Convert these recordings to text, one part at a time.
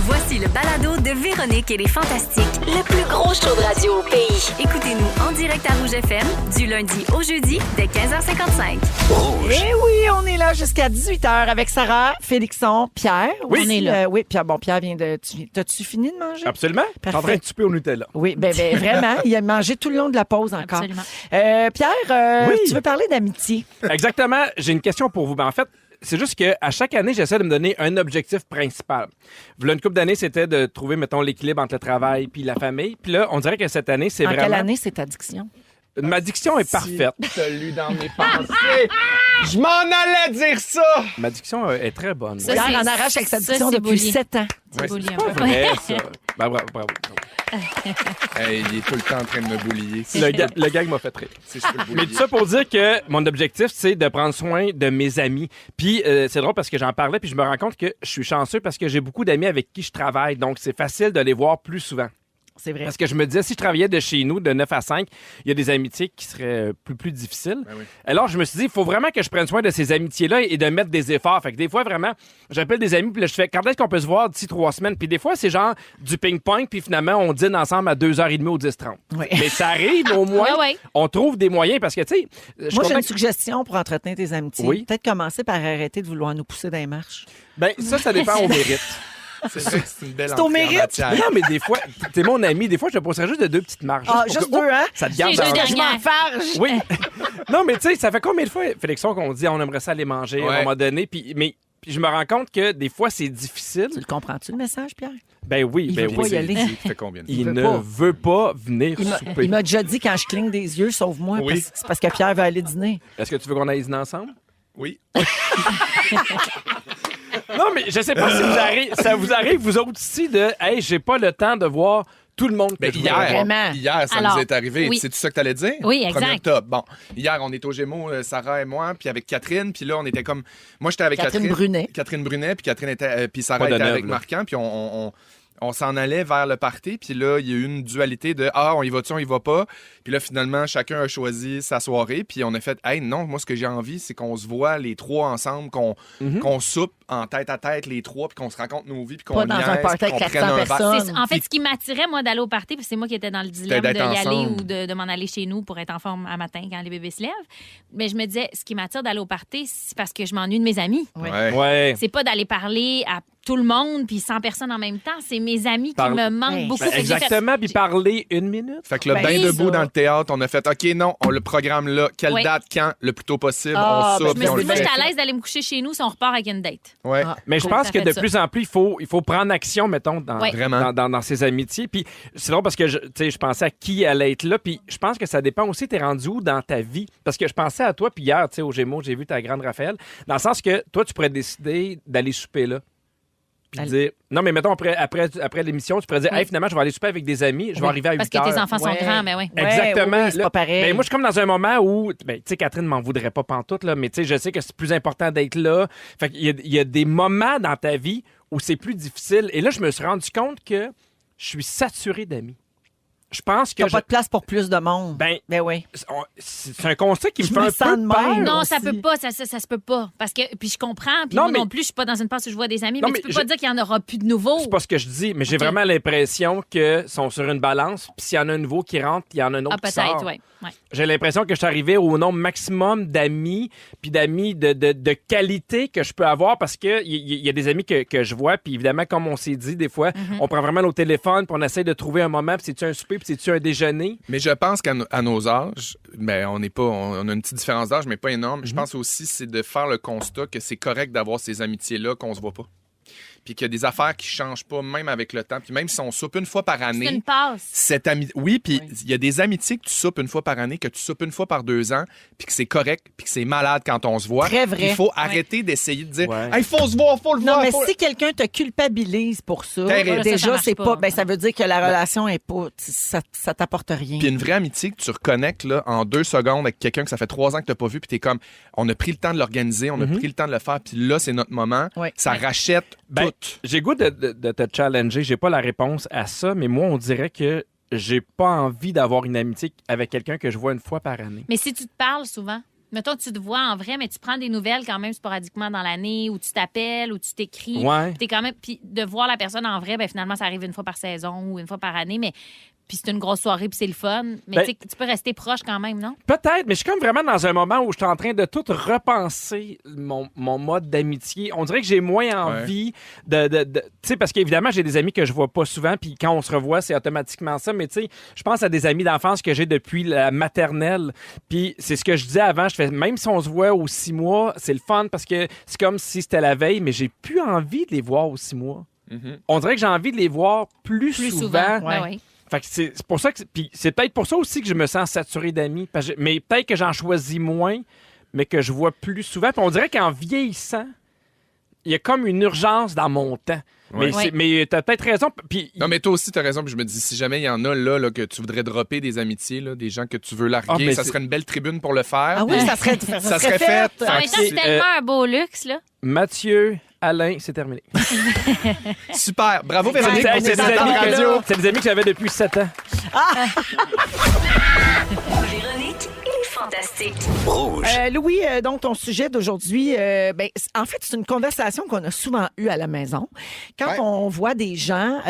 Voici le balado de Véronique et les Fantastiques. Le plus gros show de radio au pays. Écoutez-nous en direct à Rouge FM du lundi au jeudi dès 15h55. Eh oui, on est là jusqu'à 18h avec Sarah, Félixon, Pierre. Oui. On est là. Oui, Pierre, Pierre vient de... T'as-tu fini de manger? Absolument. T'es en train de souper au Nutella. Oui, ben vraiment. Il a mangé tout le long de la pause encore. Absolument. Pierre, Oui. tu veux parler d'amitié? Exactement. J'ai une question pour vous. En fait, c'est juste qu'à chaque année, j'essaie de me donner un objectif principal. Voilà une couple d'années, c'était de trouver, mettons, l'équilibre entre le travail puis la famille. Puis là, on dirait que cette année, c'est En vraiment... quelle année c'est ta diction? Ma diction est parfaite. Tu l'as lu dans mes pensées. Je m'en allais dire ça. Ma diction est très bonne. Ça, Pierre c'est- en arrache avec sa ça, diction c'est depuis bully. 7 ans. C'est bully un Pas peu. vrai, ça. Ben, bravo. Hey, il est tout le temps en train de me boulier. Le gag m'a fait rire. Si je peux le Mais boulier. tout ça pour dire que mon objectif, c'est de prendre soin de mes amis. Puis c'est drôle parce que j'en parlais, puis je me rends compte que je suis chanceux parce que j'ai beaucoup d'amis avec qui je travaille. Donc, c'est facile de les voir plus souvent. C'est vrai. Parce que je me disais, si je travaillais de chez nous, de 9 à 5, il y a des amitiés qui seraient plus difficiles. Ben oui. Alors, je me suis dit, il faut vraiment que je prenne soin de ces amitiés-là et de mettre des efforts. Fait que des fois, vraiment, j'appelle des amis, puis là, je fais, quand est-ce qu'on peut se voir d'ici 3 semaines? Puis des fois, c'est genre du ping-pong, puis finalement, on dîne ensemble à 2h30 ou 10h30. Oui. Mais ça arrive, au moins, Ouais. on trouve des moyens parce que, tu sais, je Moi, j'ai comprends une suggestion pour entretenir tes amitiés. Oui. Peut-être commencer par arrêter de vouloir nous pousser dans les marches. ben, ça dépend au mérite. C'est vrai que c'est une belle C'est au entrée en mérite. matière. Non, mais des fois, t'es mon ami, des fois, je te pousserais juste de 2 petites marches. Ah, pour juste que- 2, hein? Ça te garde Les dans deux le- dernières. Je m'enfarge. Oui. Non, mais tu sais, ça fait combien de fois, Félixon, qu'on dit on aimerait ça aller manger à un Ouais. moment donné, puis je me rends compte que des fois, c'est difficile. Tu le comprends-tu, le message, Pierre? Ben oui, Il ben veut pas oui. y aller. Ça fait combien de fois? Il veut ne pas. veut pas venir Il souper. m'a déjà dit quand je cligne des yeux, sauve-moi, Oui. c'est parce que Pierre va aller dîner. Est-ce que tu veux qu'on aille dîner ensemble? Oui. Non, mais je sais pas si ça vous arrive, vous autres ici, de « Hey, j'ai pas le temps de voir tout le monde que Ben, je voudrais voir. Vraiment. Hier, ça Alors, nous est arrivé. oui. C'est tout ça que t'allais dire? Oui, 1er exact. octobre. Bon, hier, on est au Gémeaux, Sarah et moi, puis avec Catherine, puis là, on était comme... Moi, j'étais avec Catherine Catherine. Brunet. Catherine Brunet, puis Catherine était... puis Sarah Pas de était neuf, avec là. Marquand, puis on s'en allait vers le party, puis là, il y a eu une dualité de « Ah, on y va-tu, on y va pas? » Puis là, finalement, chacun a choisi sa soirée, puis on a fait « Hey, non, moi, ce que j'ai envie, c'est qu'on se voit les trois ensemble, qu'on soupe en tête à tête les trois, puis qu'on se raconte nos vies, puis qu'on Pas dans un niaise, party puis avec qu'on 400 prenne un verre. personnes. En fait, ce qui m'attirait, moi, d'aller au party, parce que c'est moi qui étais dans le dilemme d'être d'y aller ensemble. ou de m'en aller chez nous pour être en forme à matin quand les bébés se lèvent. Mais je me disais, ce qui m'attire d'aller au party, c'est parce que je m'ennuie de mes amis. Ouais. Ouais. C'est pas d'aller parler à tout le monde puis 100 personnes en même temps. C'est mes amis qui Parle- me manquent Ben, beaucoup. Ben, Fait que j'ai fait- exactement, puis parler 1 minute. Fait que le Ben, bain oui, debout ça. dans le théâtre, on a fait OK, non, on le programme là. Quelle Oui. date, quand, le plus tôt possible, Ah, on ben, soupe. Je puis me on suis le dit, moi, fait. j'étais à l'aise d'aller me coucher chez nous si on repart avec une date. Ouais. Ah. Mais je Cool, pense ça que fait de ça. plus en plus, il faut prendre action, mettons, dans, Ouais. Vraiment. dans ces amitiés. Puis c'est drôle parce que tu sais, je pensais à qui allait être là. Puis je pense que ça dépend aussi, t'es rendu où dans ta vie. Parce que je pensais à toi, puis hier, tu sais, au Gémeaux, j'ai vu ta grande Raphaël. Dans le sens que toi, tu pourrais décider d'aller souper là. Puis dire, non, mais mettons, après l'émission, tu pourrais dire, Oui. hey, finalement, je vais aller souper avec des amis, je vais Oui. arriver à 8 Parce que tes enfants sont Ouais. grands, mais oui. Ouais, Exactement. oui, c'est Là, pas pareil. ben, moi, je suis comme dans un moment où, ben, tu sais, Catherine m'en voudrait pas pantoute, là, mais tu sais, je sais que c'est plus important d'être là. Fait qu'il il y a des moments dans ta vie où c'est plus difficile. Et là, je me suis rendu compte que je suis saturé d'amis. Je pense que T'as pas de place pour plus de monde. Ben, oui. c'est un constat qui me Je fait me un sens peu de peur. même. Non, aussi. ça peut pas, ça se peut pas. Parce que, puis je comprends, puis Non, moi mais- non plus, je suis pas dans une phase où je vois des amis, Non, mais mais tu peux je- pas dire qu'il y en aura plus de nouveaux. C'est pas ce que je dis, mais j'ai Ok. vraiment l'impression que sont sur une balance. Puis s'il y en a un nouveau qui rentre, puis il y en a un autre Ah, qui sort. peut-être, oui. Ouais. J'ai l'impression que je suis arrivé au nombre maximum d'amis, puis d'amis de qualité que je peux avoir parce que il y a des amis que je vois, puis évidemment, comme on s'est dit, des fois, on prend vraiment nos téléphones, puis on essaie de trouver un moment, puis c'est-tu un souper, puis c'est-tu un déjeuner. Mais je pense qu'à à nos âges, ben, on a une petite différence d'âge, mais pas énorme. Je pense aussi c'est de faire le constat que c'est correct d'avoir ces amitiés-là qu'on se voit pas. Puis qu'il y a des affaires qui changent pas, même avec le temps. Puis même si on soupe une fois par C'est année, une passe. cette oui, puis il y a des amitiés que tu soupes une fois par année, que tu soupes une fois par 2 ans, puis que c'est correct, puis que c'est malade quand on se voit. Très vrai. Il faut arrêter d'essayer de dire Ouais. il faut se voir, faut le Non, voir. mais faut... si quelqu'un te culpabilise pour ça, Terrible. déjà, Ça marche c'est pas. pas. Ben, ça veut dire que la relation est pas. Ça t'apporte rien. Puis une vraie amitié que tu reconnectes là, en 2 secondes avec quelqu'un que ça fait 3 ans que tu n'as pas vu, puis tu es comme, on a pris le temps de l'organiser, on a pris le temps de le faire, puis là, c'est notre moment. Oui. Ça rachète Ben, tout. j'ai goût de te challenger. J'ai pas la réponse à ça, mais moi, on dirait que j'ai pas envie d'avoir une amitié avec quelqu'un que je vois une fois par année. Mais si tu te parles souvent, Mettons, tu te vois en vrai, mais tu prends des nouvelles quand même sporadiquement dans l'année, ou tu t'appelles, ou tu t'écris. Ouais. T'es quand même... Puis de voir la personne en vrai, ben finalement, ça arrive une fois par saison ou une fois par année, mais... Puis c'est une grosse soirée, puis c'est le fun. Mais Ben- tu sais, tu peux rester proche quand même, non? Peut-être, mais je suis comme vraiment dans un moment où je suis en train de tout repenser mon mode d'amitié. On dirait que j'ai moins envie de tu sais, parce qu'évidemment, j'ai des amis que je vois pas souvent, puis quand on se revoit, c'est automatiquement ça. Mais tu sais, je pense à des amis d'enfance que j'ai depuis la maternelle. Puis c'est ce que je disais avant, je fais, même si on se voit aux 6 mois, c'est le fun parce que c'est comme si c'était la veille, mais j'ai plus envie de les voir aux 6 mois. On dirait que j'ai envie de les voir plus souvent. Ben oui. Fait que c'est pour ça que puis c'est peut-être pour ça aussi que je me sens saturé d'amis, mais peut-être que j'en choisis moins, mais que je vois plus souvent. Puis on dirait qu'en vieillissant, il y a comme une urgence dans mon temps. Ouais. Mais t'as peut-être raison. Puis Non, mais toi aussi, t'as raison. Puis je me dis, si jamais il y en a là, que tu voudrais dropper des amitiés, là, des gens que tu veux larguer, mais ça c'est- serait une belle tribune pour le faire. Ah oui, Puis ça serait fait. En même temps, c'est tellement un beau luxe, là. Mathieu, Alain, c'est terminé. Super. Bravo, Véronique. C'est pour c'est tes des temps de amis que- radio. c'est des amis que j'avais depuis 7 ans. Véronique et les Fantastiques. Louis, donc ton sujet d'aujourd'hui, en fait, c'est une conversation qu'on a souvent eue à la maison. Quand Ouais. on voit des gens,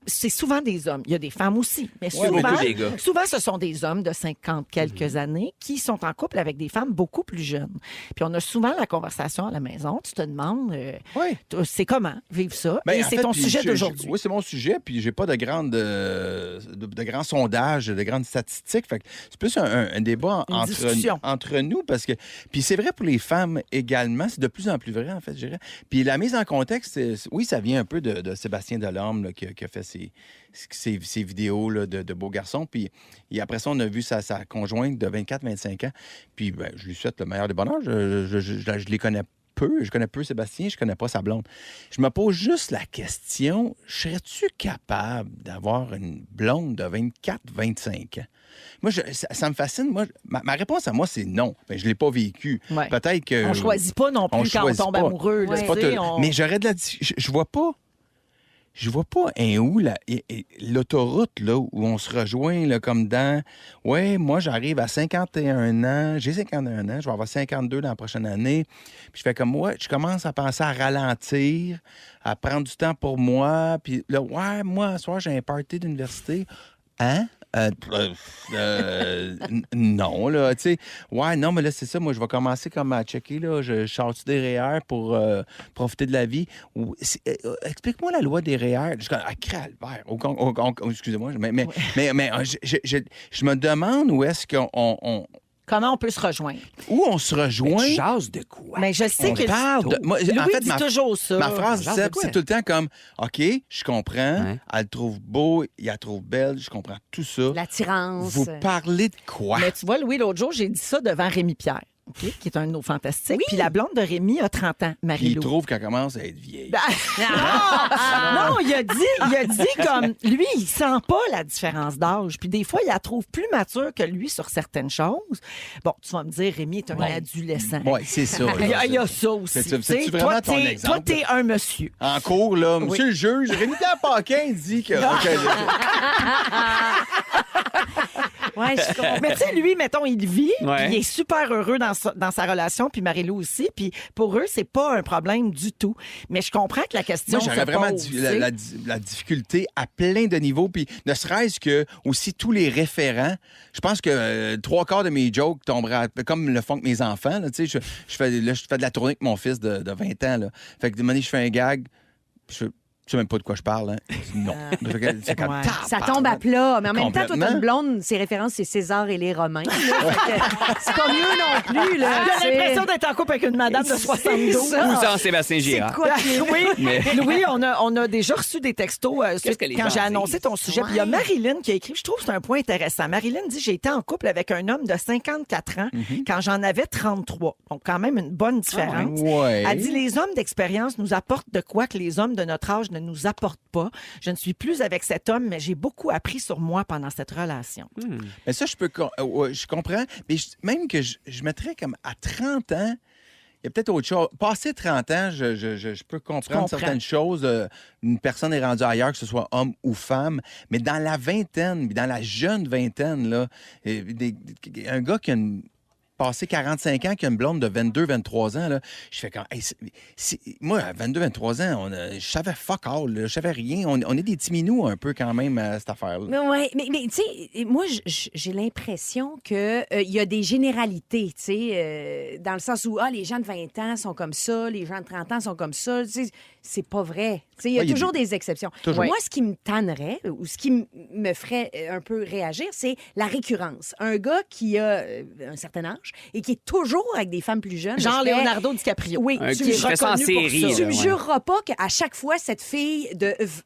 c'est souvent des hommes. Il y a des femmes aussi, mais Ouais, souvent, beaucoup des gars. souvent, ce sont des hommes de 50 quelques années qui sont en couple avec des femmes beaucoup plus jeunes. Puis on a souvent la conversation à la maison. Tu te demandes, Oui. c'est comment vivre ça? Ben, Et en c'est fait, ton puis sujet je- d'aujourd'hui. Oui, c'est mon sujet, puis j'ai pas de grands sondages, de grandes statistiques. Fait que c'est plus un débat Une discussion. entre nous, parce que... Puis c'est vrai pour les femmes également, c'est de plus en plus vrai, en fait, je dirais. Puis la mise en contexte, oui, ça vient un peu de Sébastien Delorme, là, qui a fait ses vidéos là, de beaux garçons. Puis et après ça, on a vu sa conjointe de 24-25 ans. Puis ben, je lui souhaite le meilleur des bonheurs. Je les connais peu. Je connais peu Sébastien, je connais pas sa blonde. Je me pose juste la question, serais-tu capable d'avoir une blonde de 24-25 ans? Moi, ça me fascine. Moi, ma réponse à moi, c'est non. Ben, je l'ai pas vécu. Ouais. Peut-être que... On choisit pas non plus on quand on choisit tombe pas. amoureux. là, C'est tu pas sais, tout- on- Mais j'aurais de la... Je vois pas... Je vois pas où l'autoroute là, où on se rejoint là, comme dans... Ouais, moi, j'arrive à 51 ans. J'ai 51 ans. Je vais avoir 52 dans la prochaine année. Puis je fais comme, ouais, je commence à penser à ralentir, à prendre du temps pour moi. Puis là, ouais, moi, ce soir, j'ai un party d'université. Hein? Non, là, tu sais. Ouais, non, mais là, c'est ça. Moi, je vais commencer comme à checker, là. Je sors-tu des REER pour profiter de la vie? Explique-moi la loi des REER. Je suis comme, calvaire. Excusez-moi, mais je me demande où est-ce qu'on... Comment on peut se rejoindre? Où on se rejoint? Tu jases de quoi? Mais je sais On que parle de... Moi, Louis en fait, dit toujours ça. ma phrase, Genre de Seb, quoi? c'est tout le temps comme, OK, je comprends, Ouais. elle le trouve beau, il la trouve belle, je comprends tout ça. L'attirance. Vous parlez de quoi? Mais tu vois, Louis, l'autre jour, j'ai dit ça devant Rémi Pierre, OK, qui est un de nos fantastiques. Puis la blonde de Rémi a 30 ans, Puis il Marie-Lou. trouve qu'elle commence à être vieille. Ben, non, il a dit comme lui, il sent pas la différence d'âge. Puis des fois, il la trouve plus mature que lui sur certaines choses. Bon, tu vas me dire, Rémi est un adolescent. Oui, c'est ça. Il y a ça aussi. C'est-tu tu sais. vraiment Toi, ton t'es- exemple, Toi, t'es un monsieur. En cours, là, monsieur le juge, Rémi-Pierre Paquin dit que... Ouais, je comprends. Mais tu sais, lui, mettons, il vit, Ouais. puis il est super heureux dans sa relation, puis Marie-Lou aussi. Puis pour eux, c'est pas un problème du tout. Mais je comprends que la question Moi, j'aurais se vraiment pose, tu sais. la difficulté à plein de niveaux. Puis ne serait-ce que aussi tous les référents. Je pense que 3/4 de mes jokes tomberaient comme le font que mes enfants. Là, tu sais, je fais de la tournée avec mon fils de 20 ans. Là. Fait que de manière, je fais un gag. Je sais même pas de quoi je parle. Hein. Non. Fait que c'est comme, Ouais. Ça tombe à plat. Mais en même temps, toi, t'as Complètement. une blonde, ses références, c'est César et les Romains. là. Fait que c'est pas mieux non plus. Là, Il a tu sais. l'impression d'être en couple avec une madame de 72. ça. Ou Jean-Sébastien Girard. Quoi que- Louis, on a déjà reçu des textos Qu'est-ce que les quand gens j'ai annoncé disent? ton sujet. Puis il y a Marilyn qui a écrit, je trouve que c'est un point intéressant. Marilyn dit, j'ai été en couple avec un homme de 54 ans quand j'en avais 33. Donc quand même une bonne différence. Ouais. Elle dit, les hommes d'expérience nous apportent de quoi que les hommes de notre âge ne nous apportent pas. Je ne suis plus avec cet homme, mais j'ai beaucoup appris sur moi pendant cette relation. Mais ça, je comprends. Mais même que je mettrais comme à 30 ans, il y a peut-être autre chose. Passé 30 ans, je peux comprendre comprends. certaines choses. Une personne est rendue ailleurs, que ce soit homme ou femme. Mais dans la vingtaine, dans la jeune vingtaine, là, un gars qui a passé 45 ans, qui a une blonde de 22, 23 ans, là, je fais quand moi, à 22, 23 ans, je savais fuck all, là, je savais rien. On est des petits minous un peu quand même à cette affaire-là. Oui, mais tu sais, moi, j'ai l'impression qu'il y a des généralités, tu sais, dans le sens où les gens de 20 ans sont comme ça, les gens de 30 ans sont comme ça. Tu sais, c'est pas vrai. Tu sais, il y a toujours des exceptions. Toujours. Moi, ce qui me tannerait ou ce qui me ferait un peu réagir, c'est la récurrence. Un gars qui a un certain âge et qui est toujours avec des femmes plus jeunes. Genre Leonardo DiCaprio. Oui, Un tu qui es fait ça en reconnu pour série, ça. là, Tu me ouais. jureras pas qu'à chaque fois, cette fille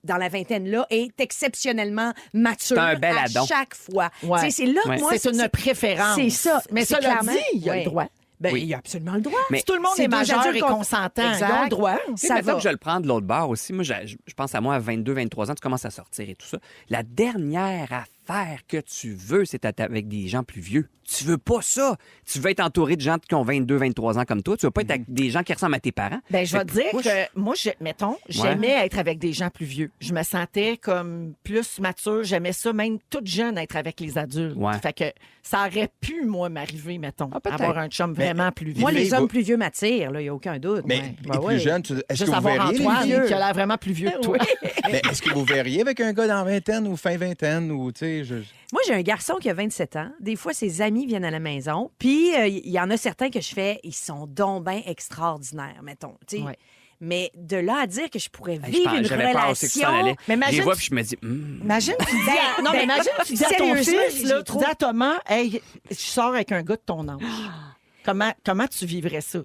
dans la vingtaine-là est exceptionnellement mature. C'est un bel à addon. chaque fois. Ouais. Tu sais, c'est là que Ouais. moi... C'est une préférence. C'est ça. Mais C'est ça l'a clairement- dit, il a Ouais. le droit. Ben, Oui. il a absolument le droit. Mais Si tout le monde c'est est deux majeur adultes et consentant, Exact. ils ont le droit. Ça Mettons va. que je le prends de l'autre bord aussi. Moi, je pense à moi à 22, 23 ans, tu commences à sortir et tout ça. La dernière affaire que tu veux, c'est être avec des gens plus vieux. Tu veux pas ça. Tu veux être entouré de gens qui ont 22, 23 ans comme toi. Tu veux pas être avec des gens qui ressemblent à tes parents. Ben, je vais te dire moi, que moi, mettons, j'aimais être avec des gens plus vieux. Je me sentais comme plus mature. J'aimais ça, même toute jeune, être avec les adultes. Ouais. Fait que ça aurait pu, moi, m'arriver, mettons, peut-être. avoir un chum vraiment plus vieux. Moi, les Mais- hommes plus vieux m'attirent, il n'y a aucun doute. Mais Ouais. les Ben plus ouais. jeunes, est-ce Juste que vous avoir verriez Antoine, les qui a l'air vraiment plus vieux que toi. Mais est-ce que vous verriez avec un gars dans vingtaine ou fin vingtaine ou, tu sais, Moi, j'ai un garçon qui a 27 ans. Des fois, ses amis viennent à la maison. Puis, il y en a certains que je fais, ils sont donc bien extraordinaires, mettons. Tu sais. Ouais. Mais de là à dire que je pourrais Je vivre une j'avais peur aussi que ça en relation... allait. Mais Je les imagine- vois puis je me dis, Imagine, tu dis à, non, mais ben, imagine, tu dis à ton sérieusement, fils, j'ai là, tu trop- dis à Thomas, hey, je sors avec un gars de ton âge. Comment tu vivrais ça?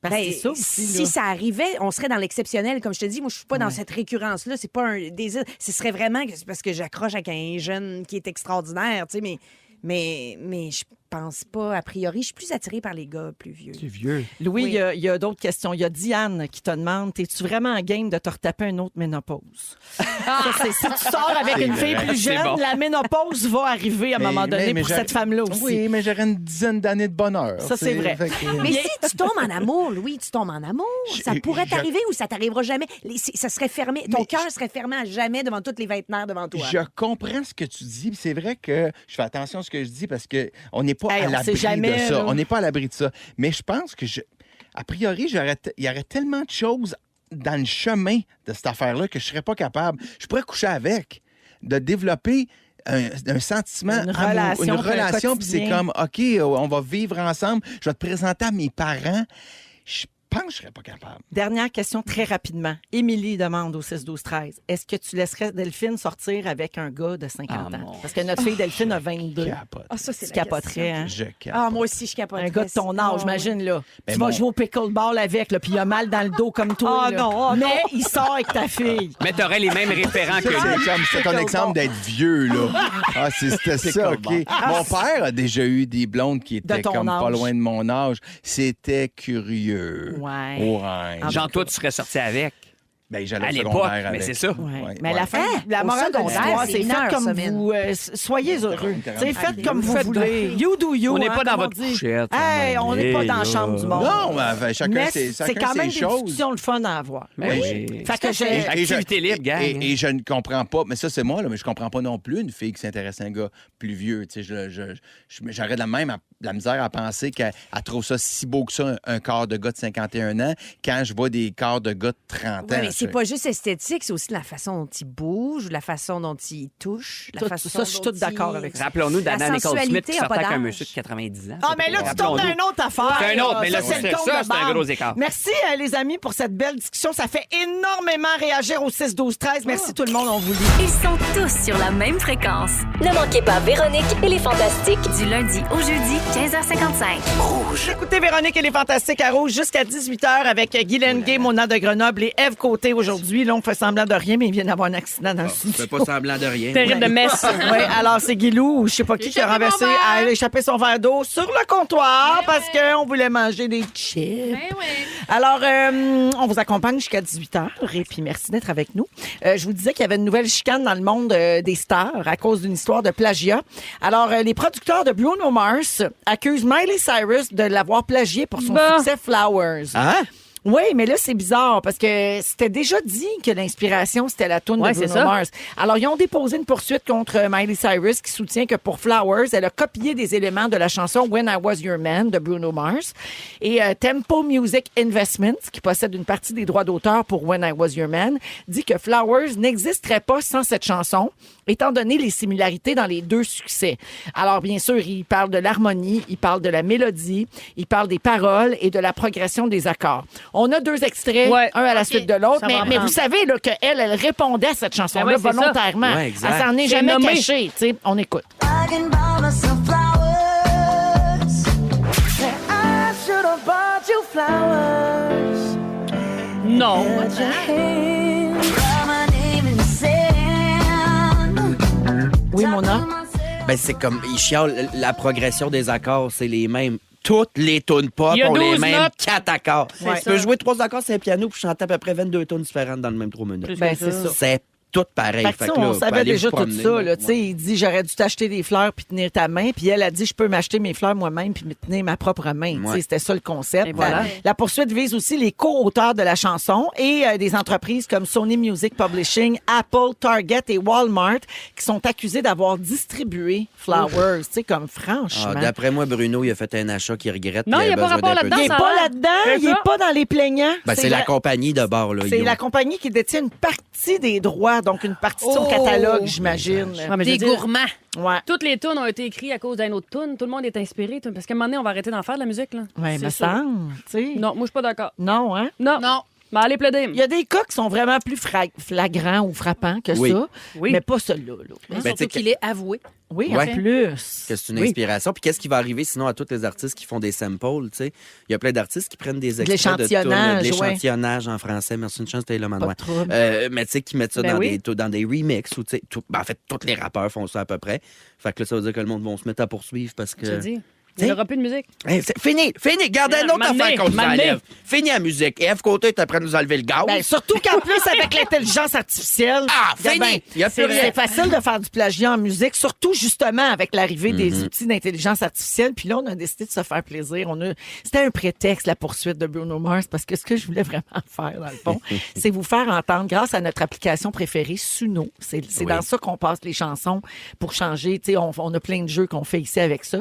Parce que Ben, c'est ça aussi, si là. ça arrivait, on serait dans l'exceptionnel. Comme je te dis, moi, je suis pas dans cette récurrence-là. C'est pas un désir. Ce serait vraiment parce que j'accroche avec un jeune qui est extraordinaire, tu sais, mais je pense pas, a priori. Je suis plus attirée par les gars plus vieux. c'est vieux. Louis, Oui. il y a d'autres questions. Il y a Diane qui te demande, es-tu vraiment en game de te retaper une autre ménopause? Ça, si tu sors avec C'est une fille vrai. plus jeune, C'est bon. la ménopause va arriver à un moment donné pour j'aurais- cette femme-là aussi. Oui, mais j'aurais une dizaine d'années de bonheur. Ça, c'est tu sais, vrai. fait que- Mais si tu tombes en amour, Louis, tu tombes en amour. Ça pourrait je- t'arriver ou ça t'arrivera jamais. Ça serait fermé. Ton Mais cœur serait fermé à jamais devant toutes les vingtenaires devant toi. Je comprends ce que tu dis. puis C'est vrai que je fais attention à ce que je dis parce qu'on n'est pas Hey, à on l'abri sait jamais, de ça. là. On n'est pas à l'abri de ça. Mais je pense que, a priori, il y aurait tellement de choses dans le chemin de cette affaire-là que je ne serais pas capable. Je pourrais coucher avec, de développer un sentiment, Une relation, une puis un relation, puis c'est quotidien. comme, OK, on va vivre ensemble, je vais te présenter à mes parents. Je pense que je serais pas capable. Dernière question très rapidement. Émilie demande au 6-12-13, est-ce que tu laisserais Delphine sortir avec un gars de 50 Ah, ans? mon Parce que notre fille Delphine a 22. Capote. Ah, ça, c'est Tu la capoterais, question. hein? Je capote. Ah, moi aussi, je capote. Un gars de ton âge, imagine, là. Ben, tu vas mon- jouer au pickleball avec, là, puis il a mal dans le dos comme toi. Ah, là. non, ah, Mais non. il sort avec ta fille. Mais t'aurais les mêmes référents que Ça, lui. c'est ton exemple d'être vieux, là. Ah, c'était ça, OK. Mon père a déjà eu des blondes qui étaient ton comme pas âge. loin de mon âge. C'était curieux. Ouais. Ouais. Jean, toi, tu serais sorti avec. Ben, j'allais À au l'époque, secondaire mais avec. c'est ça. Ouais. Ouais, Mais ouais. la, fin, Hein? la Au morale de secondaire, l'histoire, c'est c'est une faites heure comme semaine. vous. Soyez heureux. Interrompt. T'sais, faites comme vous Faites voulez. You do you. On n'est hein, pas dans comme votre on dit. couchette. Hey, on n'est pas dans la là. chambre du monde. Non, mais chacun Mais ses c'est quand même des choses. discussions le fun à avoir. Mais oui. Fait que j'ai... Activité libre, gang. Et je ne comprends pas, mais ça, c'est moi, là, mais je comprends pas non plus une fille qui s'intéresse à un gars plus vieux. Tu sais, j'aurais de la misère à penser qu'elle trouve ça si beau que ça, un corps de gars de 51 ans, quand je vois des corps de gars de 30 Ouais, ans. mais tu c'est sais. pas juste esthétique, c'est aussi la façon dont il bouge, la façon dont il touche, la Tout façon ça, je suis dont toute d'accord avec ça. Rappelons-nous La d'Anna Nicole Smith sensualité qui a sortait pas avec un d'âge. monsieur de 90 ans. Ah, mais là, tu tombes dans une autre affaire. C'est un autre, mais là, Ça, c'est le ça, compte de c'est un barbe. gros écart. Merci, les amis, pour cette belle discussion. Ça fait énormément réagir au 6-12-13. Merci tout le monde, on vous lit. Ils sont tous sur la même fréquence. Ne manquez pas Véronique et les Fantastiques du lundi au jeudi 15h55. Écoutez Véronique et les Fantastiques à Rouge jusqu'à 18h avec Guy Lenguet, Mona de Grenoble et Ève Côté aujourd'hui. Là, on fait semblant de rien, mais il vient d'avoir un accident dans le studio. Fais pas semblant de rien. Terrible de messe. Oui, alors c'est Guilou, ou je sais pas qui a renversé, a échappé son verre d'eau sur le comptoir parce qu'on voulait manger des chips. Ben oui. Alors, on vous accompagne jusqu'à 18h et puis merci d'être avec nous. Je vous disais qu'il y avait une nouvelle chicane dans le monde des stars à cause d'une histoire de plagiat. Alors, les producteurs de Bruno Mars accusent Miley Cyrus de l'avoir plagié pour son succès Flowers. Hein? Oui, mais là, c'est bizarre parce que c'était déjà dit que l'inspiration, c'était la toune de Ouais, c'est Bruno ça. Mars. Alors, ils ont déposé une poursuite contre Miley Cyrus qui soutient que pour Flowers, elle a copié des éléments de la chanson When I Was Your Man de Bruno Mars. Et Tempo Music Investments, qui possède une partie des droits d'auteur pour When I Was Your Man, dit que Flowers n'existerait pas sans cette chanson, étant donné les similarités dans les deux succès. Alors, bien sûr, il parle de l'harmonie, il parle de la mélodie, il parle des paroles et de la progression des accords. On a 2 extraits, Ouais. un à la suite de l'autre, Ça va mais prendre. vous savez là, qu'elle, elle répondait à cette chanson-là Ben ouais, c'est ça. volontairement. Ouais, exact. Elle s'en est C'est jamais nommé. cachée. Tu sais, on écoute. Non. Oui, Mona? Ben, c'est comme, ils chialent, la progression des accords, c'est les mêmes. Toutes les tunes pop Il y a ont les 12 mêmes notes. 4 accords. C'est Tu peux ça. jouer 3 accords sur un piano puis chanter à peu près 22 tunes différentes dans le même 3 minutes. Ben, c'est ça. C'est tout pareil. Fait que, Fait tu que sais, là, on vous savait allez déjà vous tout promener, ça. là. Là, tu sais, il dit j'aurais dû t'acheter des fleurs puis tenir ta main. Puis elle a dit je peux m'acheter mes fleurs moi-même puis me tenir ma propre main. Tu sais, Ouais. c'était ça le concept. Et voilà. La poursuite vise aussi les co-auteurs de la chanson et des entreprises comme Sony Music Publishing, Apple, Target et Walmart qui sont accusés d'avoir distribué Flowers. Tu sais, comme franchement. Ah, d'après moi, Bruno, il a fait un achat qu'il regrette. Non, puis il y a pas besoin rapport d'un peu de là-dedans, il n'est ça temps. a pas l'air. là-dedans, C'est il n'est ça. pas dans les plaignants. Ben, c'est la compagnie de bord. Là. C'est Ils la ont- compagnie qui détient une partie des droits, donc une partie de son Oh! catalogue, j'imagine. Ouais, mais je Des veux dire, gourmands. Ouais. toutes les tunes ont été écrites à cause d'une autre tune. Tout le monde est inspiré. Parce qu'à un moment donné, on va arrêter d'en faire de la musique. Là. Ouais, C'est me sûr. semble, tu sais. Non, moi, je suis pas d'accord. Non, hein? Non. Non. Mais allez plaider. Il y a des cas qui sont vraiment plus flagrants ou frappants que Oui. ça, Oui. mais pas celui-là. Là. Mais Ben, surtout tu sais qu'il est avoué. Oui, Ouais. en plus. Que c'est une Oui. inspiration. Puis qu'est-ce qui va arriver sinon à tous les artistes qui font des samples, tu sais? Il y a plein d'artistes qui prennent des extraits de l'échantillonnage, tunes, de ouais. l'échantillonnage en français. Merci une chance, Taylor Pas Manoir. de trouble. Mais tu sais, qui mettent ça Ben dans, oui. dans des remixes. Ou, tu sais, ben, en fait, tous les rappeurs font ça à peu près. Fait que là, ça veut dire que le monde va se mettre à poursuivre parce que... Je te dis. Il n'y aura plus de musique. Hey, c'est fini. Gardez une autre Mané, affaire qu'on nous mané. enlève. Fini la musique. Et F Côté est après nous enlever le gaz. Ben, surtout qu'en plus, avec l'intelligence artificielle, Ah, regarde fini! bien, Il y a plus c'est rien. c'est facile de faire du plagiat en musique, surtout justement avec l'arrivée des outils d'intelligence artificielle. Puis là, on a décidé de se faire plaisir. C'était un prétexte, la poursuite de Bruno Mars, parce que ce que je voulais vraiment faire, dans le fond, c'est vous faire entendre, grâce à notre application préférée, Suno. C'est Oui. dans ça qu'on passe les chansons pour changer. Tu sais, on a plein de jeux qu'on fait ici avec ça.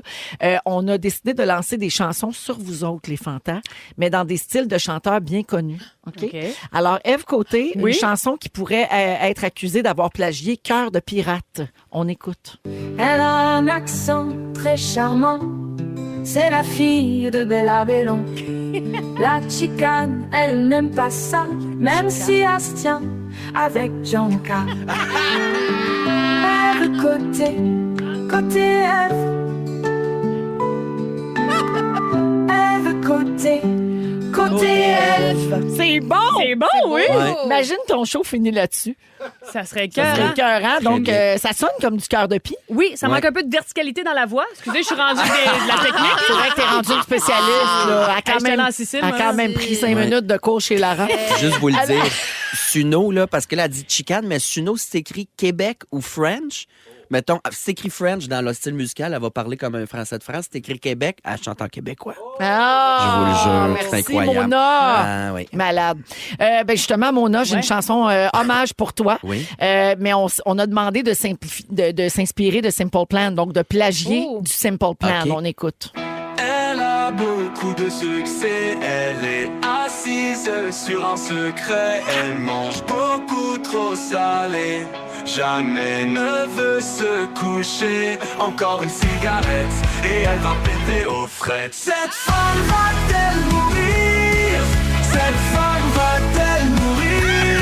On a décidé de lancer des chansons sur vous autres, les fantas, mais dans des styles de chanteurs bien connus. OK? OK. Alors, Ève Côté, Oui. une chanson qui pourrait être accusée d'avoir plagié Cœur de pirate. On écoute. Elle a un accent très charmant. C'est la fille de Bella Bellon. La chicane, elle n'aime pas ça. Même si elle se tient avec Gianca. Ève Côté, côté Ève. Ève Côté, côté Ève. C'est bon! C'est bon, oui. Ouais. Imagine ton show fini là-dessus. Ça serait Ça serait cœur. écœurant. Donc, Génial. ça sonne comme du cœur de pie. Oui, ça Ouais. manque un peu de verticalité dans la voix. Excusez, je suis rendue de la technique. C'est vrai que t'es rendu une spécialiste. Là. Elle a Hey, quand j'étais même, là en Sicile, elle a moi, quand là. même pris 5 Ouais. minutes de cours chez Lara. Juste vous le dire. Suno, là, parce qu'elle a dit chicane, mais Suno, c'est écrit Québec ou French. Mettons, c'est écrit French dans le style musical, elle va parler comme un Français de France. C'est écrit Québec, elle chante en québécois. Ah, Je vous le jure, c'est merci, incroyable. Mona. Ah oui. Malade. Ben justement, Mona, j'ai Ouais. une chanson hommage pour toi. Oui. Mais on a demandé de s'inspirer de Simple Plan, donc de plagier Oh. du Simple Plan. OK. On écoute. Elle a beaucoup de succès, elle est assise sur un secret, elle mange beaucoup trop salé, jamais ne veut se coucher, encore une cigarette et elle va péter aux frettes. Cette femme va-t-elle mourir? Cette femme va-t-elle mourir?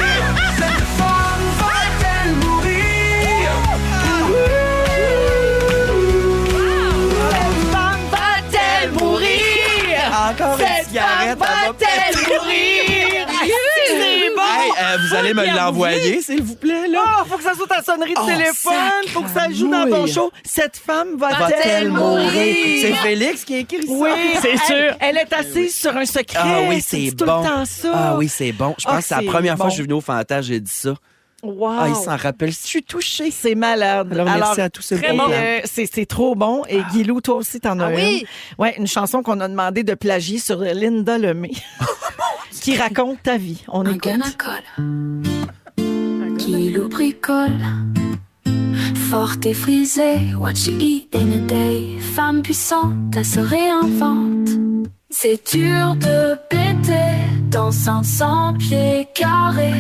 Cette femme va-t-elle mourir? Va-t-elle mourir? Encore une cigarette, va-t-elle mourir? C'est bon! Hey, vous allez me l'envoyer, s'il vous plaît, là? Oh, faut que ça soit ta sonnerie de Oh, téléphone, faut que ça joue dans ton sacramouille. show. Cette femme va-t-elle Va-t-elle mourir? mourir? C'est Félix qui a écrit ça. Oui, C'est elle- sûr. Elle est assise sur un secret. Ah oui, Tu c'est dis tout bon. le temps ça. Ah oui, c'est bon. Je pense Ah, que c'est la c'est première fois bon. que je suis venu au Fantasme, j'ai dit ça. Wow. Ah, il s'en rappelle. Je suis touchée. C'est malade. Alors, merci à tous ces très bons bon. plans. C'est trop bon. Et Guilou, toi aussi, t'en as Ah oui? une. Ouais, une chanson qu'on a demandé de plagier sur Linda Lemay. qui raconte ta vie. On Un écoute. canacole qui lubricole, forte et frisée, what you eat in a day. Femme puissante, elle se réinvente. C'est dur de péter dans 500 pieds carrés.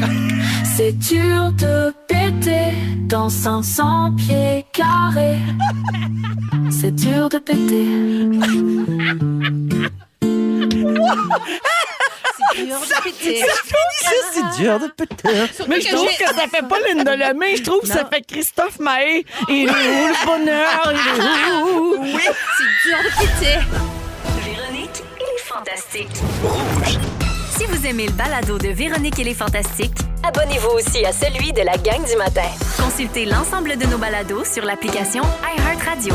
C'est dur de péter dans 500 pieds carrés. C'est dur de péter. C'est dur de péter. C'est dur de péter. Mais je trouve que ça fait pas Linda Lemay. Je trouve que ça fait Christophe Maé. Il est où le bonheur? Il est où? Oui, c'est dur de péter. Véronique et les Fantastiques. Rouge. Si vous aimez le balado de Véronique et les Fantastiques, abonnez-vous aussi à celui de la gang du matin. Consultez l'ensemble de nos balados sur l'application iHeartRadio.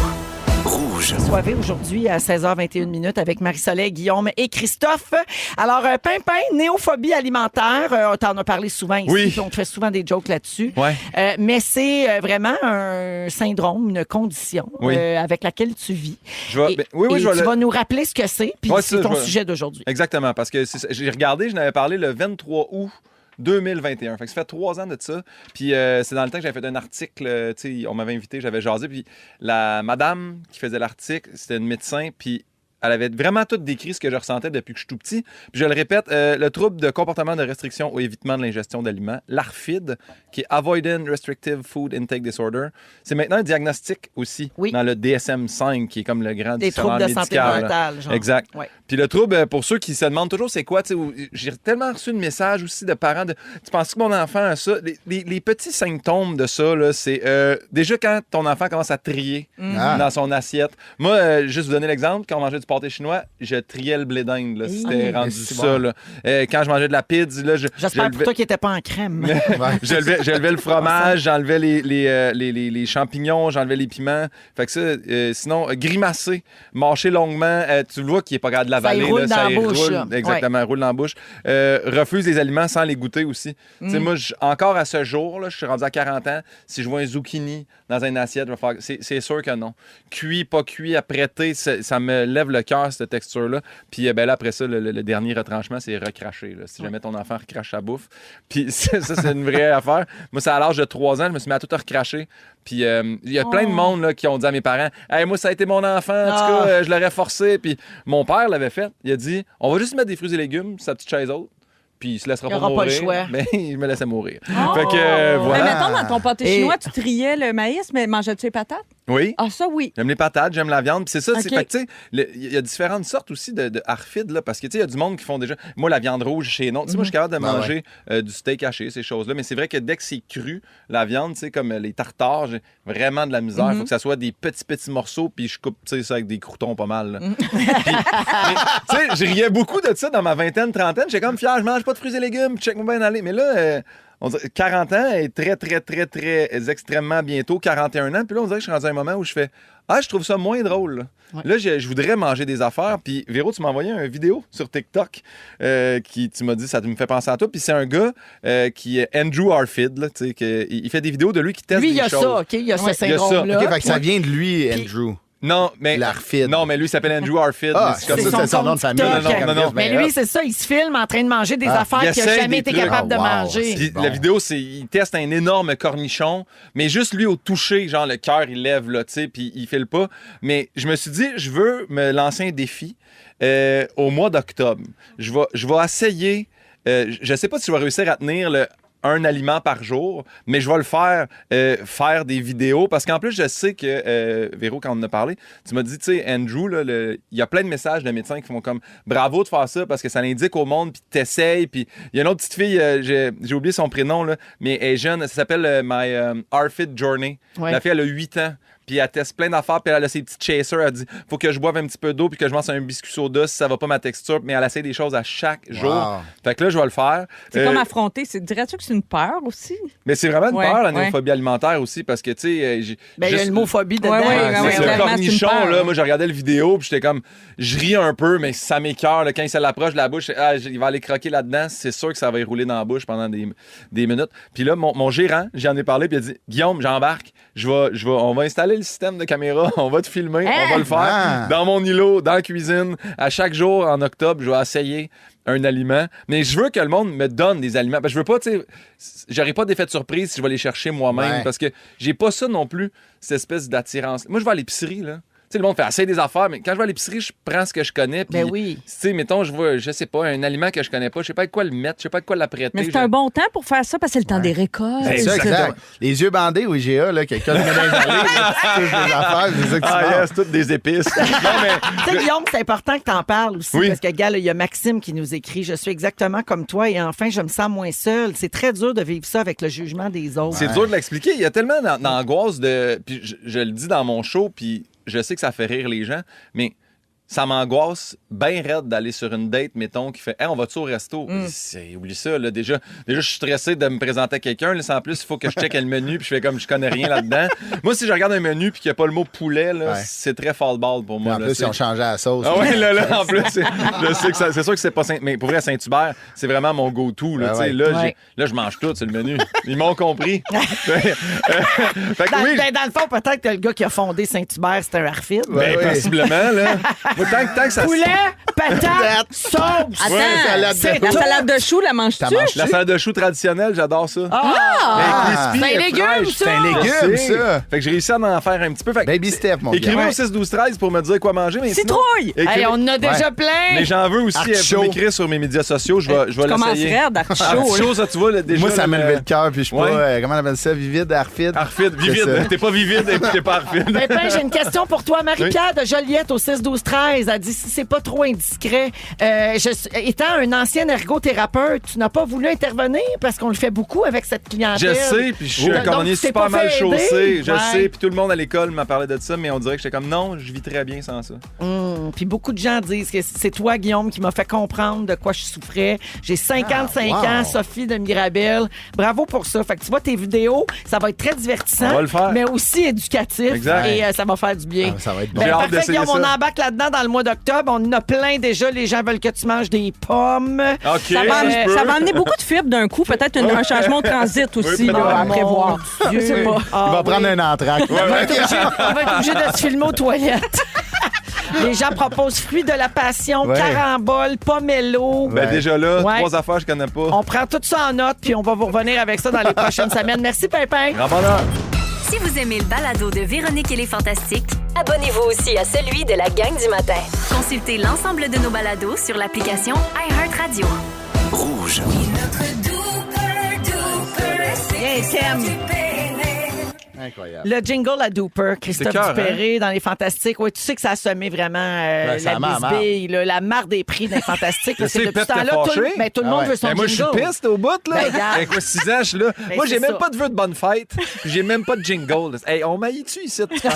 Rouge. Soirée aujourd'hui à 16h21 avec Marie-Soleil, Guillaume et Christophe. Alors, Pimpin, néophobie alimentaire, on t'en a parlé souvent ici, Oui. puis on te fait souvent des jokes là-dessus. Ouais. Mais vraiment un syndrome, une condition Oui. avec laquelle tu vis. Je vais- Et, ben, oui, et je vais tu le- vas nous rappeler ce que c'est, puis Ouais, c'est ça, ton je vais- sujet d'aujourd'hui. Exactement, parce que j'ai regardé, je n'avais parlé le 23 août 2021. Fait que ça fait 3 ans de ça. Puis c'est dans le temps que j'avais fait un article, tu sais, on m'avait invité, j'avais jasé. Puis la madame qui faisait l'article, c'était une médecin, puis elle avait vraiment tout décrit ce que je ressentais depuis que je suis tout petit. Puis je le répète, le trouble de comportement de restriction ou évitement de l'ingestion d'aliments, l'ARFID, qui est Avoidant Restrictive Food Intake Disorder, c'est maintenant un diagnostic aussi dans le DSM-5, qui est comme le grand Des dictionnaire troubles de santé médical, là. mentale, genre. Exact. Ouais. Puis le trouble, pour ceux qui se demandent toujours c'est quoi, tu sais, j'ai tellement reçu de messages aussi de parents de tu penses que mon enfant a ça? Les petits symptômes de ça, là, c'est déjà quand ton enfant commence à trier dans son assiette. Moi, juste vous donner l'exemple, quand on mangeait du pâté chinois, je triais le blé d'Inde, là, c'était rendu c'est ça. bon. Là. Quand je mangeais de la pizza, là, J'espère pour toi qu'il n'était pas en crème. j'enlevais le fromage, j'enlevais les champignons, j'enlevais les piments. Fait que ça, sinon, grimacer, mâcher longuement, tu le vois qu'il n'est pas capable de Ça y l'avaler. roule là, dans ça la y bouche, roule, là. exactement, roule dans la bouche. Refuse les aliments sans les goûter aussi. Tu sais, moi, encore à ce jour, là, je suis rendu à 40 ans, si je vois un zucchini dans une assiette, je vais faire... c'est sûr que non. Cuit, pas cuit, apprêté, ça me lève le cœur, cette texture-là. Puis ben là, après ça, le dernier retranchement, c'est recracher. Là. Si jamais ton enfant recrache sa bouffe. Puis ça, c'est une vraie affaire. Moi, c'est à l'âge de 3 ans, je me suis mis à tout recracher. Puis il y a plein de monde là, qui ont dit à mes parents « Hey, moi, ça a été mon enfant. En tout cas, je l'aurais forcé. » Puis mon père l'avait fait. Il a dit « On va juste mettre des fruits et légumes, sa petite chaise haute. » Puis il se laissera pas aura mourir. pas le choix. Mais il me laissait mourir. Oh! Fait que voilà. Mais mettons, dans ton pâté Et- chinois, tu triais le maïs, mais mangeais-tu les patates? Oui. Ah, ça, oui. J'aime les patates, j'aime la viande. Puis c'est ça, OK. c'est fait que, tu sais, il y a différentes sortes aussi de arfid, là, parce que, tu sais, il y a du monde qui font déjà... Moi, la viande rouge chez non. Tu sais, moi, je suis capable de manger du steak haché, ces choses-là, mais c'est vrai que dès que c'est cru, la viande, tu sais, comme les tartares, j'ai vraiment de la misère. Il faut que ça soit des petits morceaux, puis je coupe, tu sais, ça avec des croutons pas mal, là. Puis, tu sais, je riais beaucoup de ça dans ma vingtaine, trentaine. J'étais comme fier, je mange pas de fruits et légumes, check-moi bien aller. Mais là... on dirait 40 ans est très extrêmement bientôt 41 ans. Puis là, on dirait que je suis rendu à un moment où je fais je trouve ça moins drôle. Là, je voudrais manger des affaires. Puis Véro, tu m'as envoyé une vidéo sur TikTok qui, tu m'as dit, ça me fait penser à toi. Puis c'est un gars qui est Andrew Arfid. Là, tu sais, il fait des vidéos de lui qui teste Lui, il y des a choses. ça, OK? Il y a ce syndrome-là. OK, fait que ça vient de lui, Andrew. Non, mais L'Arfid. Non, mais lui il s'appelle Andrew Arfid. Ah, mais c'est comme c'est ça. son nom de famille. Non. Mais lui, c'est ça, il se filme en train de manger des affaires Il qu'il n'a essaye jamais des été trucs. capable de Oh, wow. manger. Puis Bon. la vidéo, c'est il teste un énorme cornichon, mais juste lui au toucher, genre le cœur, il lève, là, tu sais, puis il file pas. Mais je me suis dit, je veux me lancer un défi au mois d'octobre. Je vais essayer, je sais pas si je vais réussir à tenir un aliment par jour, mais je vais le faire des vidéos, parce qu'en plus, je sais que, Véro, quand on en a parlé, tu m'as dit, tu sais, Andrew, là, il y a plein de messages de médecins qui font comme « Bravo de faire ça, parce que ça l'indique au monde, puis t'essayes. » Puis il y a une autre petite fille, j'ai oublié son prénom, là, mais elle est jeune, ça s'appelle My Arfid Journey. Ouais. La fille, elle a 8 ans. Puis elle teste plein d'affaires, puis elle a ses petits chasers. Elle dit faut que je boive un petit peu d'eau, puis que je mange un biscuit soda si ça va pas ma texture. Mais elle essaie des choses à chaque jour. Fait que là, je vais le faire. C'est comme affronter. Dirais-tu que c'est une peur aussi? Mais c'est vraiment une Ouais, peur, la ouais. néophobie alimentaire aussi, parce que, tu sais. Ben, il y a une homophobie dedans. Le clairement, cornichon, c'est une peur, là, moi, je regardais le vidéo, puis j'étais comme, je ris un peu, mais ça m'écoeure. Quand il se l'approche de la bouche, il va aller croquer là-dedans. C'est sûr que ça va y rouler dans la bouche pendant des minutes. Puis là, mon gérant, j'en ai parlé, puis il a dit Guillaume, j'embarque. On va installer le système de caméra, on va te filmer, Hein? on va le faire Ah. dans mon îlot, dans la cuisine. À chaque jour, en octobre, je vais essayer un aliment. Mais je veux que le monde me donne des aliments. Parce que je veux pas, tu sais, j'aurai pas d'effet de surprise si je vais les chercher moi-même. Ouais. Parce que j'ai pas ça non plus, cette espèce d'attirance. Moi, je vais à l'épicerie, là. Tu sais, le monde fait assez des affaires, mais quand je vais à l'épicerie, je prends ce que je connais. Puis, Ben oui. tu sais, mettons, je vois, je sais pas, un aliment que je connais pas, je sais pas avec quoi le mettre, je sais pas avec quoi l'apprêter. Mais c'est un bon temps pour faire ça parce que c'est le temps des récoltes. C'est ça, exact. Les yeux bandés au IGA, là, quelqu'un de dans les allées, là, tu touches des affaires, c'est ça que tu Ah, manges. yes, toutes des épices. Non, mais. Tu sais, Guillaume, c'est important que tu en parles aussi. Oui. Parce que, gars, là, il y a Maxime qui nous écrit: je suis exactement comme toi et enfin, je me sens moins seul. C'est très dur de vivre ça avec le jugement des autres. C'est dur de l'expliquer. Il y a tellement d'angoisse de. Puis je le dis dans mon show, puis je sais que ça fait rire les gens, mais ça m'angoisse bien raide d'aller sur une date, mettons, qui fait hey, on va-tu au resto? Oublie ça, là. Déjà, je suis stressé de me présenter à quelqu'un. Là, en plus, il faut que je check le menu, puis je fais comme je connais rien là-dedans. Moi, si je regarde un menu puis qu'il n'y a pas le mot poulet, là, Ouais. c'est très fall-ball pour Puis moi. en là, plus, c'est- ils ont changé la sauce. Ah ouais, là, en plus, je sais que c'est sûr que c'est pas Saint... Mais pour vrai, à Saint-Hubert, c'est vraiment mon go-to. Là, Ah tu sais, ouais. là, Ouais. là, je mange tout sur le menu. Ils m'ont compris. Fait que Dans, oui, dans le fond, peut-être que le gars qui a fondé Saint-Hubert, c'était un Arfid. ben, Ouais. possiblement, là. Moi, tant que ça... Poulet, patate, sauce. Attends, Ouais, salade de c'est chou. la salade de chou, la manges-tu? T'as mangé? La salade de chou traditionnelle, j'adore ça. Ah! Ben, crispy, C'est un légume, fraîche. ça! C'est un légume, Je sais. ça. Fait que j'ai réussi à en faire un petit peu. Fait que Baby step, mon gars. écrivez Ouais. au 6 12 13 pour me dire quoi manger. Mais sinon, Citrouille! écrivez- Hey, on en a déjà plein. Mais j'en veux aussi. Artichaut. Vous m'écrire sur mes médias sociaux. Je vais Tu commences l'essayer. raide, artichaut. Artichaut, ça, tu vois, là, déjà. Moi, ça là, m'a levé le cœur, puis je suis Ouais. pas, comment on appelle ça, vivide, arfide. Arfide, C'est ça. vivide. T'es pas vivide et puis t'es pas arfide. Pépin, j'ai une question pour toi. Marie-Pierre de Joliette au 6-12-13 a dit si c'est pas trop indiscret, étant un ancien ergothérapeute, tu n'as pas voulu intervenir parce qu'on le fait beaucoup avec cette clientèle. Je sais, puis je suis un Donc, cordonnier tu t'es super pas mal fait chaussé. aider? Je Ouais. sais, puis tout le monde à l'école m'a parlé de ça, mais on dirait que j'étais comme non, je vis très bien sans ça. Puis beaucoup de gens disent que c'est toi, Guillaume, qui m'a fait comprendre de quoi je souffrais. J'ai 55 wow. ans, Sophie de Mirabel. Bravo pour ça. Fait que tu vois tes vidéos, ça va être très divertissant, On va le faire. mais aussi éducatif. Exact. Et ça va faire du bien. Ah, ça va être bon. J'ai hâte Parfait, d'essayer Guillaume, on ça. embarque là-dedans dans le mois d'octobre. On en a plein déjà. Les gens veulent que tu manges des pommes. OK, Ça va, je peux. ça va amener beaucoup de fibres d'un coup. Peut-être un changement de transit aussi peut-être. là, à Mon prévoir. Dieu. Je sais pas. Ah, Il va oui. prendre un entraque. Il va être obligé de se filmer aux toilettes. Les gens proposent fruits de la passion, Ouais. carambole, pomelo. Ben déjà là, Ouais. 3 affaires que je connais pas. On prend tout ça en note, puis on va vous revenir avec ça dans les prochaines semaines. Merci, Pimpin. Grand bonheur. Si vous aimez le balado de Véronique et les Fantastiques, abonnez-vous aussi à celui de la gang du matin. Consultez l'ensemble de nos balados sur l'application iHeartRadio. Rouge. Incroyable. Le jingle à Dooper, Christophe C'est cœur, Dupéré dans les Fantastiques. Oui, tu sais que ça a semé vraiment Ouais, ça la a marre, bisbille, là, la marre des prix dans les Fantastiques. Parce que sais, depuis ce Pep, t'es temps-là, tout, fâché? ben, tout le Ah monde ouais. veut son Ben, moi, je suis jingle. piste au bout, là. Ben, regarde. Avec quoi, 6 ans, je suis là. Ben, Moi, j'ai c'est même ça. pas de vœu de bonne fête. J'ai même pas de jingle. Hey, on m'haït-tu ici? tu penses?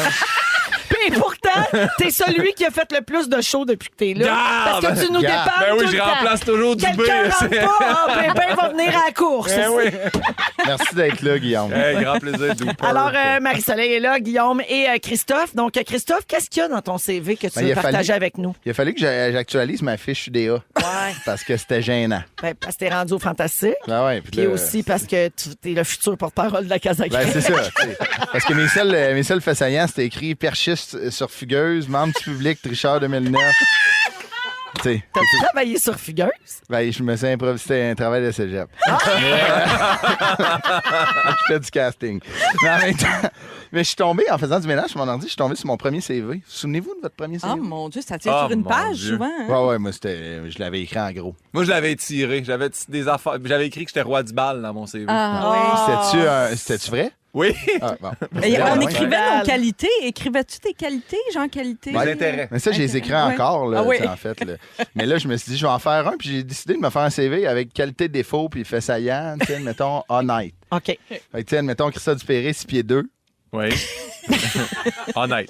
Et pourtant, t'es celui qui a fait le plus de shows depuis que t'es là. Ah, Parce que tu nous regarde. dépannes Ben oui, tout je le temps. remplace toujours Dubé. Quelqu'un rentre pas, Pimpin va venir à la course. Ben oui. Merci d'être là, Guillaume. Hey, grand plaisir, Dooper. Alors, Marie-Soleil est là, Guillaume et Christophe. Donc, Christophe, qu'est-ce qu'il y a dans ton CV que tu Ben, veux il a partager fallu- avec nous? Il a fallu que j'actualise ma fiche UDA Ouais. parce que c'était gênant. Ben, parce que t'es rendu au Fantastique. Ah ouais, Puis aussi parce que tu es le futur porte-parole de la Casa Ben, c'est ça. t'sais. Parce que mes seuls faits saillants, c'était écrit perchiste sur Fugueuse, membre du public, tricheur 2009. T'sais, T'as-tu travaillé sur Fugueuse? ben, je me suis improvisé, c'était un travail de cégep. Je fais du casting. Mais en même temps, mais je suis tombé, en faisant du ménage sur mon ordi, je suis tombé sur mon premier CV. Souvenez-vous de votre premier CV? Oh mon Dieu, ça tire Oh, sur une mon page Dieu. souvent. hein? Ouais, moi, je l'avais écrit en gros. Moi, je l'avais tiré. J'avais des affaires. J'avais écrit que j'étais roi du bal dans mon CV. C'était-tu vrai? Oui. Ah, bon. Mais on Ouais. écrivait nos qualités. Écrivais-tu tes qualités, Jean Qualité? Des intérêts. Mais ça, je les écris Ouais. encore, là, Ah oui. tu sais, en fait. Là. Mais là, je me suis dit, je vais en faire un, puis j'ai décidé de me faire un CV avec qualité de défaut, puis fait saillant, tu sais, mettons, honnête. OK. Fait que, tu sais, mettons, Christophe Dupéré, 6 pieds 2. Oui. Honnête.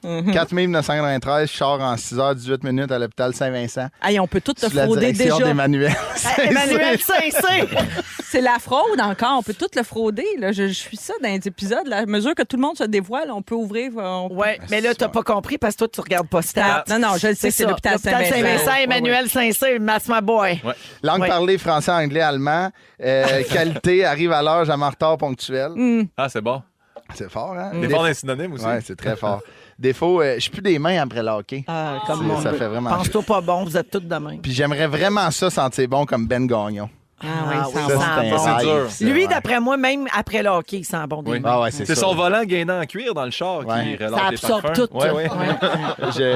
4 mai 1993, je sors en 6h18 à l'hôpital Saint-Vincent. Hey, on peut tout te Sous la frauder direction déjà. d'Emmanuel. Emmanuel Saint-Cyr. C'est la fraude encore. On peut tout le frauder. Là. Je suis ça dans les épisodes. Là. À mesure que tout le monde se dévoile, on peut ouvrir. Ouais, mais là, t'as pas compris parce que toi, tu regardes pas Stat. Non, non, je le sais, c'est ça. l'hôpital Saint-Vincent. Saint-Vincent, Emmanuel Saint-Cyr, that's my boy. Langue Ouais. parlée, français, anglais, allemand. Qualité, arrive à l'heure, jamais en retard ponctuel. Ah, c'est bon. C'est fort, hein? C'est fort d'un synonyme aussi. Oui, c'est très fort. Défaut, je suis plus des mains après le hockey. Comme moi. Ça fait vraiment Pense-toi pas bon, vous êtes tous de même. Puis j'aimerais vraiment ça sentir bon comme Ben Gagnon. Ah oui, ça, c'est dur. Lui, d'après moi, même après le hockey, il sent bon des mains. C'est son volant gainant en cuir dans le char qui relâche les parfums. Ça absorbe tout.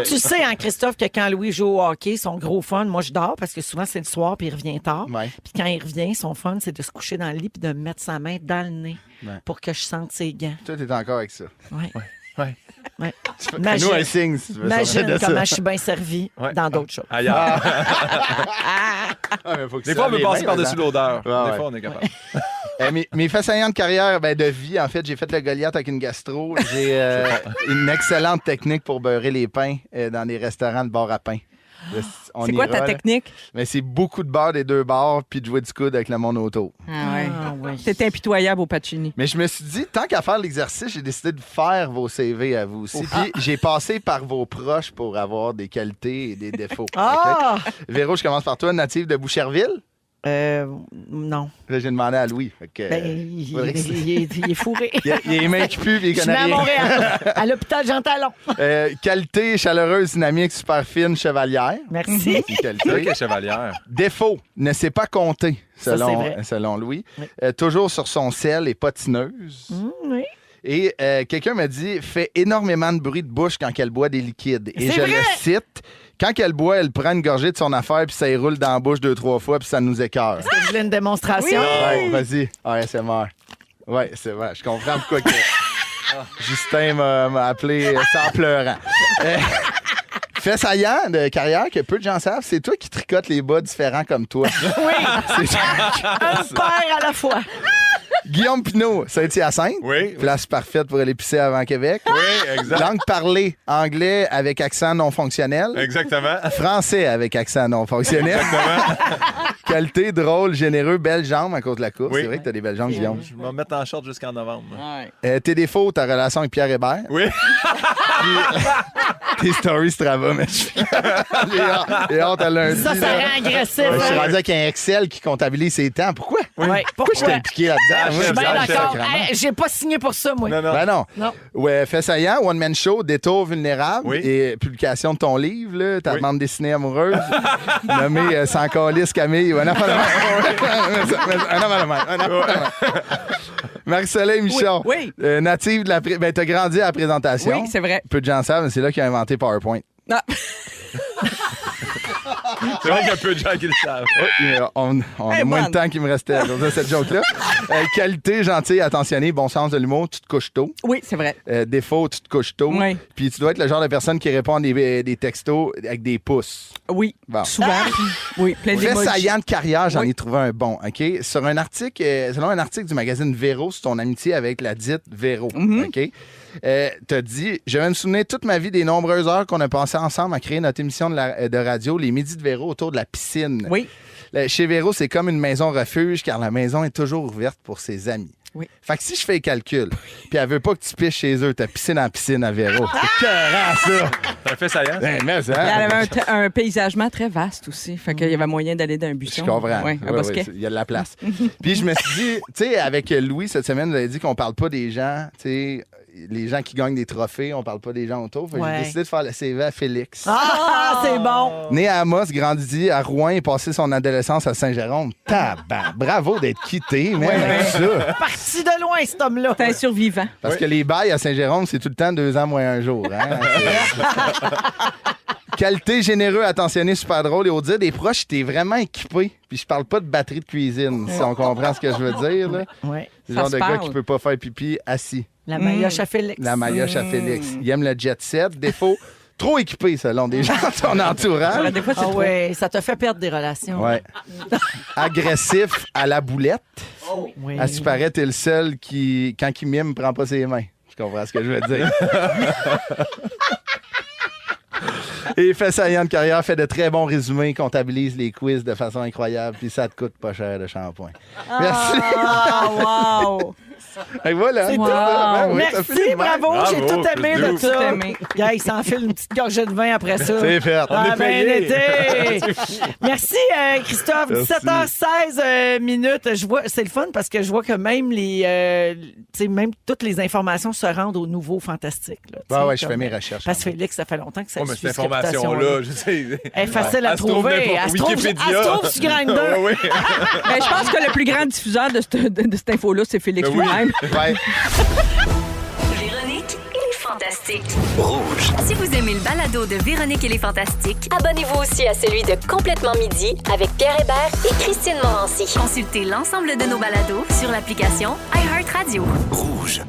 Tu sais, hein, Christophe, que quand Louis joue au hockey, son gros fun, moi, je dors parce que souvent, c'est le soir puis il revient tard. Puis quand il revient, son fun, c'est de se coucher dans le lit puis de mettre sa main dans le nez pour que je sente ses gants. Toi, t'es encore avec ça. Oui. Ouais. Fais-nous un signe si tu veux sortir Imagine de comment ça. je suis bien servi dans d'autres choses. Ailleurs. Des fois, on peut passer par-dessus l'odeur. Des fois, on est capable. Mes faits saillants de carrière, de vie, en fait, j'ai fait le Goliath avec une gastro. J'ai une excellente technique pour beurrer les pains dans des restaurants de bar à pain. C'est quoi ta technique? Mais c'est beaucoup de beurre des deux bords puis de jouer du coude avec le monde autour. C'est impitoyable au Pacini. Mais je me suis dit, tant qu'à faire l'exercice, j'ai décidé de faire vos CV à vous aussi. Puis j'ai passé par vos proches pour avoir des qualités et des défauts. Okay? Véro, je commence par toi, native de Boucherville? Non. Là, j'ai demandé à Louis. Il est fourré. Il a les mains qui puent, puis il Je connaît suis à rien. Montréal, à l'hôpital Jean Talon. Qualité, chaleureuse, dynamique, super fine, chevalière. Merci. C'est une qualité. C'est vrai chevalière. Défaut, ne sait pas compter, Ça, c'est selon, vrai. selon Louis. Oui. Toujours sur son sel et patineuse. Oui. Et quelqu'un m'a dit, fait énormément de bruit de bouche quand elle boit des liquides. Et C'est je vrai! le cite, quand elle boit, elle prend une gorgée de son affaire, puis ça y roule dans la bouche 2-3 fois, puis ça nous écœure. Est-ce que vous voulez une démonstration? Ouais, vas-y. ASMR. Ouais, c'est vrai. Je comprends pourquoi que Justin m'a appelé sans pleurant. Fait saillant de carrière que peu de gens savent, c'est toi qui tricotes les bas différents comme toi. Oui! C'est Un père à la fois. Guillaume Pinault, Saint-Hyacinthe. Oui. Place parfaite pour aller pisser avant Québec. Oui, exact. Langue parlée, anglais avec accent non fonctionnel. Exactement. Français avec accent non fonctionnel. Exactement. Qualité, drôle, généreux, belles jambes à cause de la course. Oui. C'est vrai que t'as des belles jambes, Guillaume. Je vais me mettre en short jusqu'en novembre. Tes défauts, ta relation avec Pierre Hébert. Oui. Tes stories Strava, mais j'ai hâte à lundi. Ça là. rend agressif. Je suis hein? rendu avec un Excel qui comptabilise ses temps. Pourquoi? Ouais, Pourquoi je t'ai impliqué là-dedans? Je suis bien Moi, d'accord. sacrément. Hey, j'ai pas signé pour ça, moi. Non, non. Ben non. Non. Ouais, fait saillant, One Man Show, Détour vulnérable Oui. et publication de ton livre, là, ta Oui. bande dessinée amoureuse, nommée Sans calice Camille. Un enfant de même. Un enfant de même. Un enfant de même. Marie-Soleil Michon, Oui. native de la... Ben, t'as grandi à la présentation. Oui, c'est vrai. Peu de gens savent, mais c'est là qu'il a inventé PowerPoint. Ah. C'est vrai qu'il y a peu de gens qui le savent. On a moins de temps qu'il me restait à dire cette joke-là. Qualité, gentil, attentionné, bon sens de l'humour, tu te couches tôt. Oui, c'est vrai. Défaut, tu te couches tôt. Oui. Puis tu dois être le genre de personne qui répond à des textos avec des pouces. Oui. Bon. Souvent. Oui, plein Fait d'émojis. saillant de carrière, j'en Oui. ai trouvé un bon, OK? Sur un article, selon un article du magazine Véro, sur ton amitié avec la dite Véro, OK? T'as dit, je vais me souvenir toute ma vie des nombreuses heures qu'on a passées ensemble à créer notre émission de radio, les Midis de Véro, autour de la piscine. Oui. Chez Véro, c'est comme une maison refuge, car la maison est toujours ouverte pour ses amis. Oui. Fait que si je fais le calcul, puis elle veut pas que tu pisses chez eux, t'as pissé dans la piscine à Véro. C'est écœurant, ça! T'as fait saillant? Ben, mais ça, Il y avait un paysagement très vaste aussi. Fait qu'il y avait moyen d'aller dans un buisson. Je comprends. Oui, un Ouais, bosquet. ouais, il y a de la place. Puis je me suis dit, tu sais, avec Louis, cette semaine, vous avez dit qu'on parle pas des gens, tu sais, les gens qui gagnent des trophées, on parle pas des gens autour. Fait que Ouais. j'ai décidé de faire le CV à Félix. Ah, c'est bon. Né à Amos, grandi à Rouen et passé son adolescence à Saint-Jérôme. Bravo d'être quitté, mais avec ça. Parti de loin, cet homme-là. C'est un survivant. Parce que les bails à Saint-Jérôme, c'est tout le temps 2 ans moins un jour. Hein? Qualité, généreux, attentionné, super drôle. Et au dire des proches, t'es vraiment équipé. Puis je parle pas de batterie de cuisine, si on comprend ce que je veux dire. Là. Ouais. C'est le Ça genre se de gars parle. qui peut pas faire pipi assis. La maillotche à Félix. La maillotche à Félix. Il aime le jet set. Défaut, trop équipé selon des gens de son entourage. Des fois, c'est Ah trop. ouais, ça te fait perdre des relations. Ouais. Agressif à la boulette. Oui. À ce qui paraît, t'es le seul qui, quand il mime, prend pas ses mains. Je comprends ce que je veux dire. Et fait saillant de carrière, fait de très bons résumés, comptabilise les quiz de façon incroyable, puis ça te coûte pas cher de shampoing. Merci. Ah, wow! Et voilà. C'est Wow. tout. Ben oui, ça Merci, finit de même. bravo. J'ai Bravo, tout aimé plus de doux. ça. Tout aimé. Gars, il s'enfile une petite gorgée de vin après ça. C'est fait. Ah, est ben payé. été. Merci, Christophe. Merci. 17h16 minutes. Je vois, c'est le fun parce que je vois que même même toutes les informations se rendent au nouveau fantastique. Là, Ben ouais, je comme- fais mes recherches. Parce que Félix, ça fait longtemps que ça Ouais, mais suit cette cette réputation-là. information-là, je sais. Elle est facile à Elle se trouve trouver. n'importe- Elle se trouve- Wikipédia. elle se trouve sur Grindr. Ouais, ouais. Ben, je pense que le plus grand diffuseur de cette info-là, c'est Félix Ben oui. lui-même. Ouais. Véronique et les Fantastiques. Rouge. Si vous aimez le balado de Véronique et les Fantastiques, abonnez-vous aussi à celui de Complètement Midi avec Pierre Hébert et Christine Morancy. Consultez l'ensemble de nos balados sur l'application iHeartRadio. Rouge.